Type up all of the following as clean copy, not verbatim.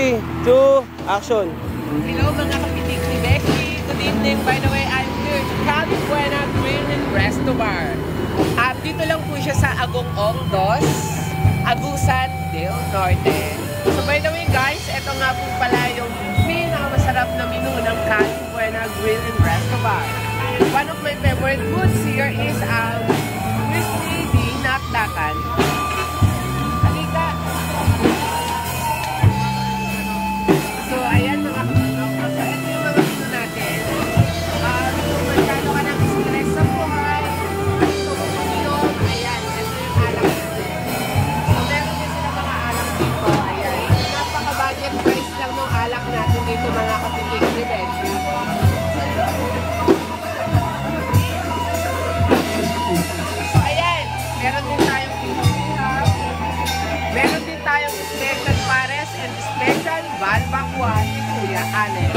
3, 2, action! Hello mga kapitik ni Becky. Good evening. By the way, I'm here to Cali Buena Grill and Resto Bar. At dito lang po siya sa Agong Ongdos, Agusan del Norte. So by the way guys, ito nga po pala yung pinakamasarap na menu ng Cali Buena Grill and Resto Bar. One of my favorite foods here is crispy dinakdakan. Halika! So ayan mga kapatid, so ito yung mga menu natin. Kung magkano ka ng stress sa buhay, ito po yung, ayan, ito yung alak natin. So meron din sila mga alak dito, ayan. Napaka-budget price lang ng alak natin dito mga kapatid ni Becky. So ayan, meron din tayong pinag-ihap. Meron din tayong special pares and special balbakwa ni Kuya Alex.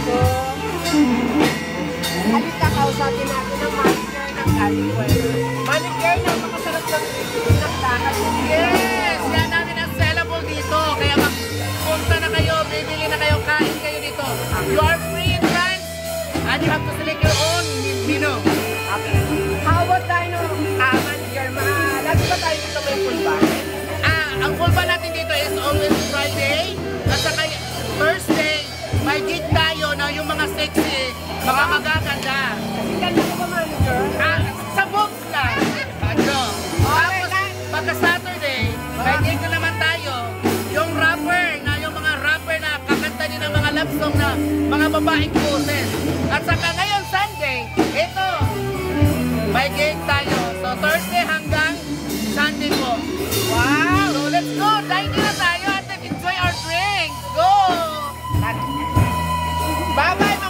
So, halika kausapin natin ang manicure ng Cali Buena. Manicure na makasarap ng pinagdakan. Yes! Yan namin ang sellable dito. Kaya magpunta na kayo, bibili na kayo, kain kayo dito. You are free in France and you have to select your own menu. Okay. How about tayo manicure? Lagi ba tayo dito may full body? Ang full ba natin dito is always Friday at saka Thursday. May gig tayo na yung mga sexy, mga magaganda. Ganda ko ba manicure? Sa books lang. Ano? Tapos, pagka Saturday, may gig na naman tayo. Yung rapper, yung mga rapper na kakanta din ng mga love song na mga babaeng poses. At saka ngayon Sunday, ito, may gig tayo. So Thursday hanggang Sunday po. Wow! So let's go! Dine na tayo at enjoy our drink! Go! Bye-bye!